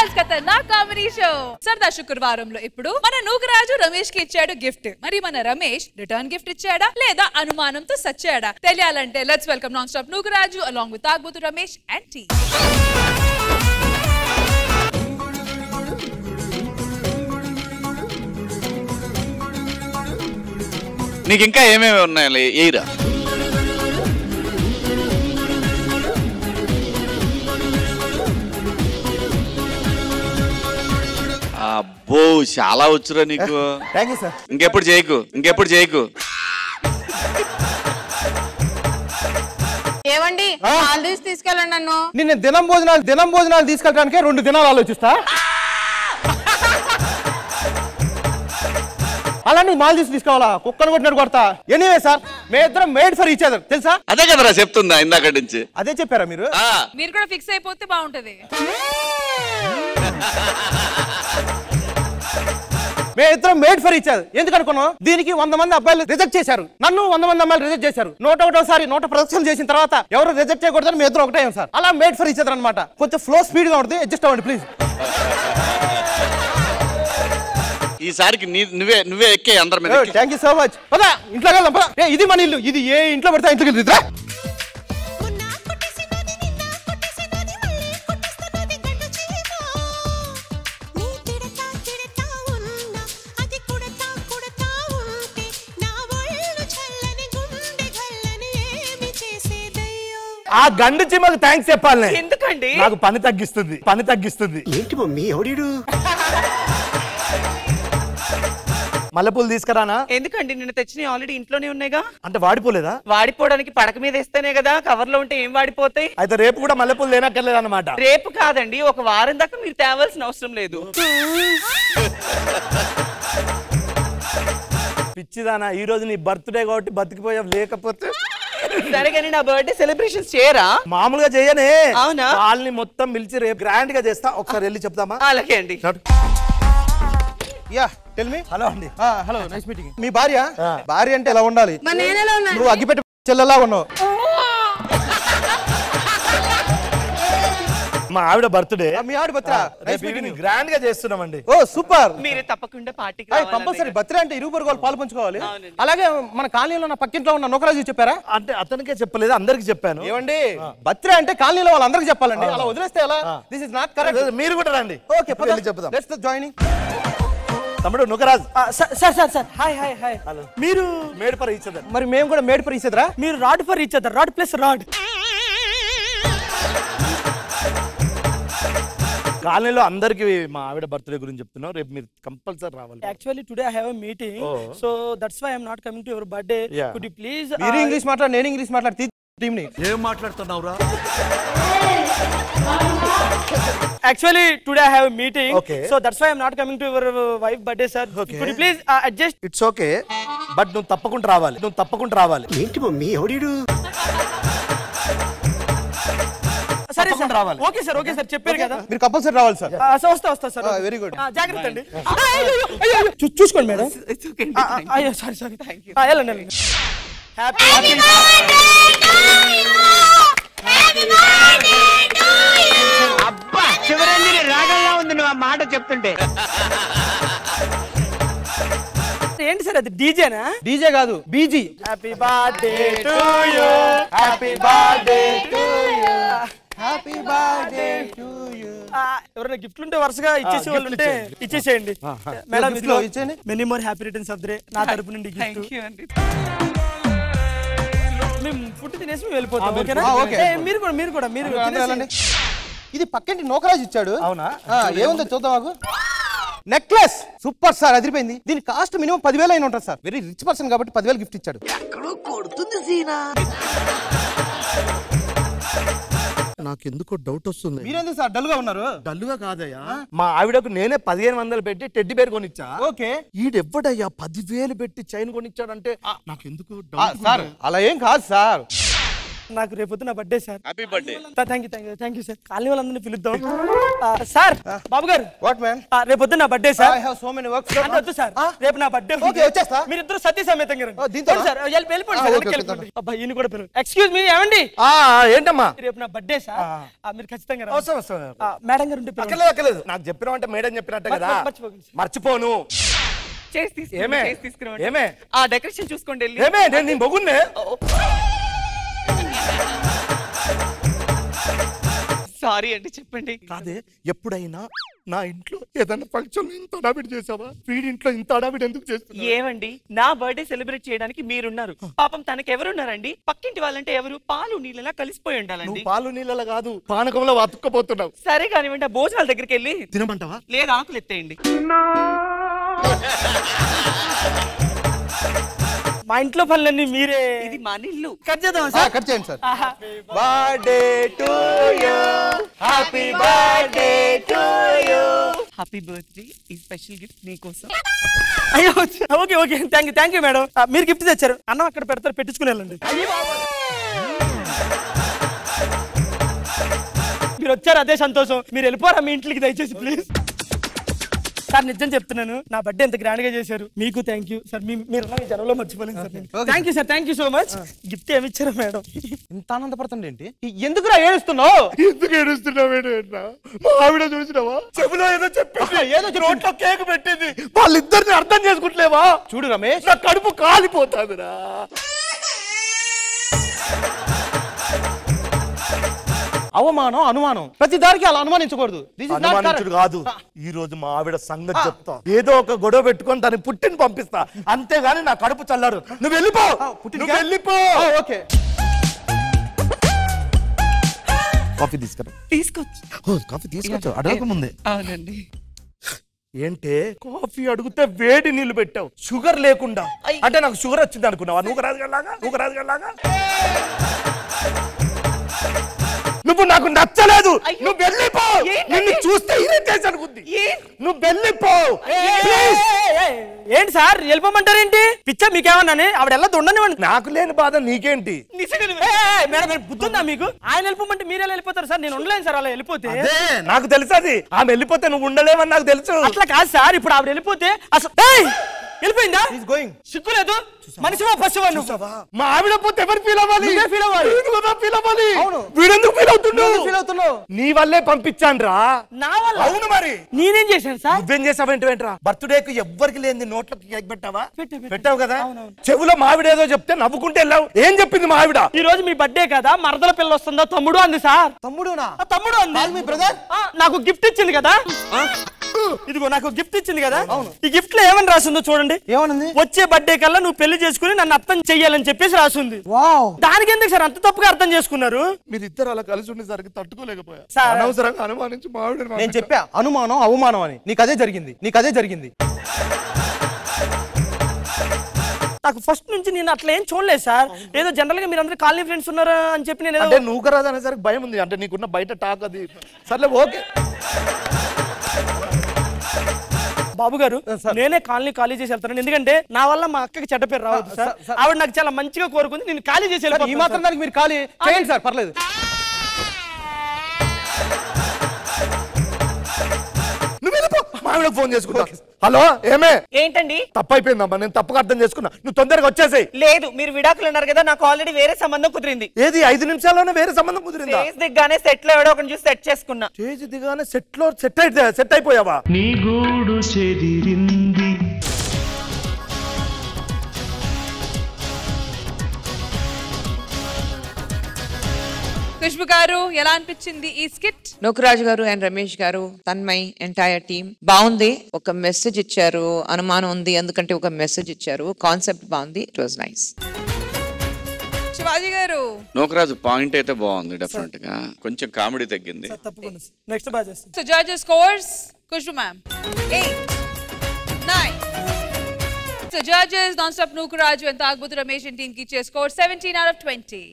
జబర్దస్త్ ఖతర్నాక్ comedy show సరదా శుక్రవారంలో ఇప్పుడు మన నూకరాజు రమేష్ కి ఇచ్చాడు గిఫ్ట్. మరి మన రమేష్ రిటర్న్ గిఫ్ట్ ఇచ్చాడా లేదా అనుమానంతో సచ్చాడా తెలియాలంటే let's welcome non stop Nookaraju along with తాగ్బోతు రమేష్ అండ్ టీ. నీకు ఇంకా ఏమేమి ఉన్నాయి ఏయిరా? అబ్బో చాలా వచ్చురా నీకు. ఇంకెప్పుడు చేయకు. ఏవండి హాలిడేస్ తీసుకెళ్ళండి నన్ను. నిన్న దినం భోజనాలు తీసుకెళ్ళడానికి 2 దినాలు ఆలోచిస్తా. అలాంటి మాల్దీవ్స్ తీసుకోవాలా? కుక్కను కొట్టినట్టు కొడతా. ఎనీవే సార్, మేమిద్దరం మేడ్ ఫర్ ఈచ్ అదర్ తెలుసా? అదే కదరా చెప్తుందా ఇందాక నుంచి. అదే చెప్పారా మీరు? మీరు కూడా ఫిక్స్ అయిపోతే బాగుంటది. మేమిద్దరం మేడ్ ఫర్ ఈచ్ అదర్ ఎందుకు అనుకున్నాం? దీనికి 100 మంది అబ్బాయిలు రిజెక్ట్ చేశారు, నన్ను 100 మంది అమ్మాయిలు రిజెక్ట్ చేశారు. 101 ప్రదర్శన చేసిన తర్వాత ఎవరు రిజెక్ట్ చేయకూడదని మేము ఇద్దరం ఒకటే సార్. అలా మేడ్ ఫర్ ఈచ్ అదర్ అనమాట. కొంచెం ఫ్లో స్పీడ్ గా ఉంటుంది, అడ్జస్ట్ అవ్వండి ప్లీజ్. ఈసారికి నువ్వే ఎక్కే అందరి మీద. Thank you so much. పదా ఇంట్లో వెళ్దాం పదా. ఇది మన ఇల్లు, ఇది ఏ ఇంట్లో పడితే ఇంట్లోకి వెళ్తుందా? ఆ గండు చిమ్మకు థ్యాంక్స్ చెప్పాలి. ఎందుకండి? నాకు పని తగ్గిస్తుంది. ఏంటి మమ్మీ ఎవడీడు? మల్లెపూలు తీసుకురానా? ఎందుకండి నిన్న తెచ్చినవి ఆల్రెడీ ఇంట్లోనే ఉన్నాయిగా. అంటే వాడిపోలేదా? వాడిపోవడానికి పడక మీద వేస్తేనే కదా, కవర్ లో ఉంటే ఏం వాడిపోతాయి. అయితే రేపు కూడా మల్లెపూలు లేనక్కర్లేదు అనమాట. రేపు కాదండి, ఒక వారం దాకా మీరు తేవాల్సిన అవసరం లేదు. పిచ్చిదానా, ఈ రోజు నీ బర్త్డే కాబట్టి బతికిపోయావు, లేకపోతే సరే కానీ నా బర్త్డే సెలబ్రేషన్స్ చేయరా? మామూలుగా చేయనే. అవునా? వాళ్ళని మొత్తం పిలిచి రేపు గ్రాండ్ గా చేస్తా. ఒకసారి వెళ్ళి చెప్తామా? అలాగే అండి. యా టెల్ మీ. హలో అండి. Hello, nice meeting. మీ భార్య అంటే ఎలా ఉండాలి? నువ్వు అగ్గిపెట్టి చెల్లెలా ఉన్నావు. మా ఆవిడ బర్త్డే. మీ ఆవిడ బర్త్డే గ్రాండ్ గా చేస్తున్నామండి. ఓ సూపర్. మీరు తప్పకుండా పార్టీకి కంపల్సరీ. బర్త్డే అంటే ఇరుగు పొరుగు వాళ్ళు పాలు పంచుకోవాలి. అలాగే మన కాలనీలో నా పక్కింట్లో ఉన్న నూకరాజు చెప్పారా? అంటే అతనికే చెప్పలేదు, అందరికి చెప్పాను. ఏమండి, బర్త్డే అంటే కాలనీలో వాళ్ళందరికీ చెప్పాలండి. అలా వదిలేస్తే ఎలా? This is not correct. మీరు కూడా రండి. ఓకే పదండి చెప్దాం. Let's joining. తమ్ముడు నూకరాజ్. Sir hi. హలో. మీరు మేడ్ ఫర్ ఈచ్ అదర్. మరి మేము కూడా మేడ్ ఫర్ ఈచ్ అదరా? మీరు rod for each other. Rod plus rod. కాలనీలో అందరికి మా ఆవిడ బర్త్డే గురించి చెప్తున్నాం. రేపు మీరు కంపల్సరీ రావాలి. Actually today I have a meeting, so that's why I am not coming to your birthday. Could you please? మీరు ఇంగ్లీష్ మాట్లాడు, నేను ఇంగ్లీష్ మాట్లాడు. టీమ్ ని ఏం మాట్లాడుతున్నావురా? Actually today I have a meeting, so that's why I'm not coming to your wife birthday, sir. Could you please adjust? It's okay, but నువ్వు తప్పకుండా రావాలి. ఏంటి మమ్మీ ఎవడీడు? సరే సార్ రావాలి. ఓకే సార్ చెప్పారు కదా, మీరు కంపల్సరీ రావాలి సార్. వస్తా సార్. Very good. జాగ్రత్త అండి. చూసుకోండి మేడం. It's okay. అయ్యో సారీ. థాంక్యూ. వెళ్ళండి. Happy birthday to you. Happy birthday to you. అబ్బా చివరంజని రాగంలా ఉంది నువ్వు ఆ మాట చెప్తుంటే. ఏంటి సార్ అది? డీజేనా? డీజే కాదు, busy. Happy birthday to you. Happy birthday to you. Happy birthday to you. ఎవరైనా గిఫ్ట్లు ఉంటే వరుసగా ఇచ్చేసే వాళ్ళు ఉంటే ఇచ్చేసేయండి మేడం. ఇదిలో ఇచ్చేయండి. Many more happy returns of the day నా తరపు నుండి గిఫ్ట్. థాంక్యూ అండి. మేము ఫుడ్ తినేసి వెళ్ళిపోతాం. ఓకేనా? మీరు కూడా ఇది పక్కింటి నూకరాజు ఇచ్చాడు. అవునా? ఏముందో చూద్దాం. మాకు నెక్లెస్ సూపర్ సార్, అదిరిపోయింది. దీని కాస్ట్ మినిమం 10,000 అయిన ఉంటుంది సార్. వెరీ రిచ్ పర్సన్ కాబట్టి 10,000 గిఫ్ట్ ఇచ్చాడు. నాకెందుకో డౌట్ వస్తుంది. మీరెందుకు సార్ డల్ గా ఉన్నారు? డల్లుగా కాదయ్యా, మా ఆవిడకు నేనే 1500 పెట్టి టెడ్డీ బేర్ కొనిచ్చా. ఓకే, ఈడెవ్వడయ్యా 10,000 పెట్టి చైన్ కొనిచ్చాడంటే నాకెందుకు డౌట్. సార్ అలా ఏం కాదు సార్, నాకు రేపొద్దు నా birthday sir. Happy birthday. Thank you sir. Colony వాళ్ళందరినీ పిలుద్దాం. సార్ బాబు గారు వాట్ మ్యాన్? రేపొద్దు నా birthday sir. I have so many works. వద్దు సార్, రేపు నా బర్త్డే. ఓకే వచ్చేస్తా. మీరిద్దరు సతీ సమేతంగా రండి. దీంతో సార్ వెళ్ళిపోండి సార్, వెనక్కి వెళ్ళిపోండి. అబ్బా ఈయన కూడా పిలవండి. ఎక్స్క్యూజ్ మీ, ఏమండి? ఏంటమ్మా? రేపు నా బర్త్డే సార్, మీరు ఖచ్చితంగా రండి. అవసరం. మేడం గారు ఉంటే పిలవండి. అక్కర్లేదు. నాకు చెప్పినా అంటే మేడం చెప్పినట్టే కదా. మర్చిపోను. ఏమే ఆ డెకరేషన్ చూసుకోండి. ఏమే నేను నీ మొగున్నే. సారీ అండి, చెప్పండి. కాదే, ఎప్పుడైనా నా ఇంట్లో ఏదైనా ఫంక్షన్ ఇంత అడావిడి చేసావా? వీడింట్లో ఇంత అడావిడి ఎందుకు చేస్తున్నా? ఏమండి, నా బర్త్డే సెలబ్రేట్ చేయడానికి మీరున్నారు, పాపం తనకి ఎవరున్నారండి? పక్కింటి వాళ్ళంటే ఎవరు? పాలు నీళ్ళలా కలిసిపోయి ఉండాలండి. నువ్వు పాలు నీళ్ళ కాదు, పానకంలో అతుక్కపోతున్నావు. సరే కానివ్వండి, ఆ భోజనాల దగ్గరికి వెళ్ళి తినమంటావా? లేదు, ఆకులు ఎత్తేయండి. మా ఇంట్లో పనులన్నీ మీరే. ఇది మన ఇల్లు. కట్ చేద్దాం సార్. కట్ చేయండి sir. Birthday to you, happy birthday to you. Happy birthday. ఈ స్పెషల్ గిఫ్ట్ నీకోసం. అయ్యో ఓకే థ్యాంక్ యూ మేడం. మీరు గిఫ్ట్ తెచ్చారు, అన్నం అక్కడ పెడతారు, పెట్టించుకుని వెళ్ళండి. మీరు వచ్చారు అదే సంతోషం. మీరు వెళ్ళిపోరా మీ ఇంట్లోకి దయచేసి ప్లీజ్. సార్ నిజం చెప్తున్నాను, నా బర్త్డే ఎంత గ్రాండ్ గా చేశారు. మీకు థ్యాంక్ యూ సార్. మీరు జనంలో మర్చిపోలేదు sir. Thank you sir, thank you so much. Gift ఏమి ఇచ్చారు మేడం? ఇంత ఆనందపడుతుంది ఏంటి? ఎందుకురా ఏడుస్తున్నావు? ఎందుకు ఏడుస్తున్నావు? మా ఆవిడ చూసినావా? చెవులో ఏదో చెప్పి ఏదో రోడ్లో కేక్ పెట్టింది. వాళ్ళిద్దరిని అర్థం చేసుకుంటలేవా? చూడు రమేష్, నా కడుపు కాలిపోతాదిరా. అవమానం అనుమానం, ప్రతి దానికి అలా అనుమానించకూడదు. అనుమానించుడు కాదు, ఈ రోజు మా ఆవిడ సంగతి చెప్తా. ఏదో ఒక గొడవ పెట్టుకొని దాన్ని పుట్టిని పంపిస్తా, అంతేగాని నా కడుపు చల్లారు. నువ్వు వెళ్ళిపో, నువ్వు వెళ్ళిపో. ఓకే, కాఫీ తీసుకురా. తీసుకొచ్చు. కాఫీ తీసుకొచ్చు, అడగక ముందే. అవునండి. ఏంటే కాఫీ అడిగితే వేడి నీళ్లు పెట్టావు, షుగర్ లేకుండా. అంటే నాకు షుగర్ వచ్చింది అనుకున్నావా? నువ్వు రాజుగాలాగా నువ్వు నాకు నచ్చలేదు. నువ్వు వెళ్ళిపో. నిన్ను చూస్తే ఇరిటేషన్ అనుకుంది. నువ్వు వెళ్ళిపో. ఏంటి సార్ వెళ్ళిపోమంటారేంటి? పిచ్చా మీకేమన్నా? ఆవిడ ఎలా ఉండనివ్వండి. నాకు లేని బాధ నీకేంటి? మేడం బుద్ధుందా మీకు? ఆయన వెళ్ళిపోమంటే మీరు ఎలా వెళ్ళిపోతారు సార్? నేను ఉండలేను సార్ అలా వెళ్ళిపోతే. నాకు తెలుసు అది. ఆమె వెళ్ళిపోతే నువ్వు ఉండలేవని నాకు తెలుసు. అట్లా కాదు సార్, ఇప్పుడు ఆవిడ వెళ్ళిపోతే అసలు వెళ్ళిపోయిందా? సిగ్గు లేదు. మనిషివా పశువా నువ్వు? మా ఆవిడ పోతే ఎవరు ఫీల్ అవ్వాలి? ఫీల్ అవ్వాలి. ఫీల్ అవ్వాలి. అవును. వీడెందుకు ఫీల్ అవుతున్నావు? నీ వల్లే పంపించాను రా. నా వల్ల? అవును మరి. నేనేం చేశాను సార్? నువ్వేం చేసావేంటరా? బర్త్డేకి ఎవ్వరికి లేని నోట్లకి కేక్ పెట్టావా? పెట్టావు కదా. చెవులో మావిడేదో చెప్తే నవ్వుకుంటే వెళ్ళావు. ఏం చెప్పింది మా ఆవిడ? ఈ రోజు మీ బర్త్డే కదా, మరదల పిల్ల వస్తుందా తమ్ముడు అంది సార్. తమ్ముడునా? తమ్ముడు అంది. మీ బ్రదర్ నాకు గిఫ్ట్ ఇచ్చింది కదా. ఇదిగో నాకు గిఫ్ట్ ఇచ్చింది కదా. ఈ గిఫ్ట్ లో ఏమని రాసిందో చూడండి. ఏమనుంది? వచ్చే బర్త్డే కల్లా నువ్వు పెళ్లి చేసుకుని నన్ను అర్థం చెయ్యాలని చెప్పేసి రాసింది. దానికి ఎందుకు సార్ అంత తప్పుగా అర్థం చేసుకున్నారు? మీరిద్దరు అలా కలిసి ఉండేసరికి తట్టుకోలేకపోయా. సార్ అనవసరంగా అనుమానించి మావిడ. నేను చెప్పా అనుమానం అవమానం అని. నీకు అదే జరిగింది. నాకు ఫస్ట్ నుంచి నేను అట్లా ఏం చూడలేదు సార్. ఏదో జనరల్ గా మీరు అందరూ కాలనీ ఫ్రెండ్స్ ఉన్నారా అని చెప్పి నేను అంటే నువ్వు రాదు అనేసరికి భయం ఉంది. అంటే నీకున్న బయట టాక్ అది. సర్లే ఓకే. బాబు గారు నేనే ఖాళీ చేసి వెళ్తాను. ఎందుకంటే నా వల్ల మా అక్కకి చెడ్డ పేరు రావద్దు సార్. ఆవిడ నాకు చాలా మంచిగా కోరుకుంది. నేను ఖాళీ చేసి వెళ్ళిపోతాను. ఈ మాత్రం దానికి మీరు ఖాళీ చేయండి సార్, పర్లేదు. నువ్వు వెళ్ళిపో. మావిడకు ఫోన్ చేసుకుంటా. హలో ఏమే? ఏంటండి? తప్పైపోయిందమ్మా, నేను తప్పుగా అర్థం చేసుకున్నా. నువ్వు తొందరగా వచ్చేసాయి. లేదు, మీరు విడాకులు అన్నారు కదా, నాకు ఆల్రెడీ వేరే సంబంధం కుదిరింది. ఏది 5 నిమిషాల్లోనే వేరే సంబంధం కుదిరిందా? స్టేజ్ దిగ్గానే సెట్ లో ఎవడో ఒకటి చూసి సెట్ చేసుకున్నా. స్టేజ్ దిగానే సెట్ అయిపోయావా? నీ గూడు చెదిరింది. ఖుష్బు గారు ఎలా అనిపించింది ఈ స్కిట్? నూకరాజు గారు అండ్ రమేష్ గారు, తన్మయ్, ఎంటైర్ టీమ్ బాగుంది. ఒక మెసేజ్ ఇచ్చారు. అనుమానం ఉంది ఎందుకంటే ఒక మెసేజ్ ఇచ్చారు. కాన్సెప్ట్ బాగుంది. It was nice. శివాజీ గారు, నూకరాజు పాయింట్ అయితే బాగుంది. డెఫినెట్ గా కొంచెం కామెడీ తగ్గింది. తప్పకుండా నెక్స్ట్ బాగా చేస్తాను. So judges scores. Khushbu ma'am 8, 9. So judges non stop Nookaraju and Tagbut Ramesh team ki scores 17 out of 20.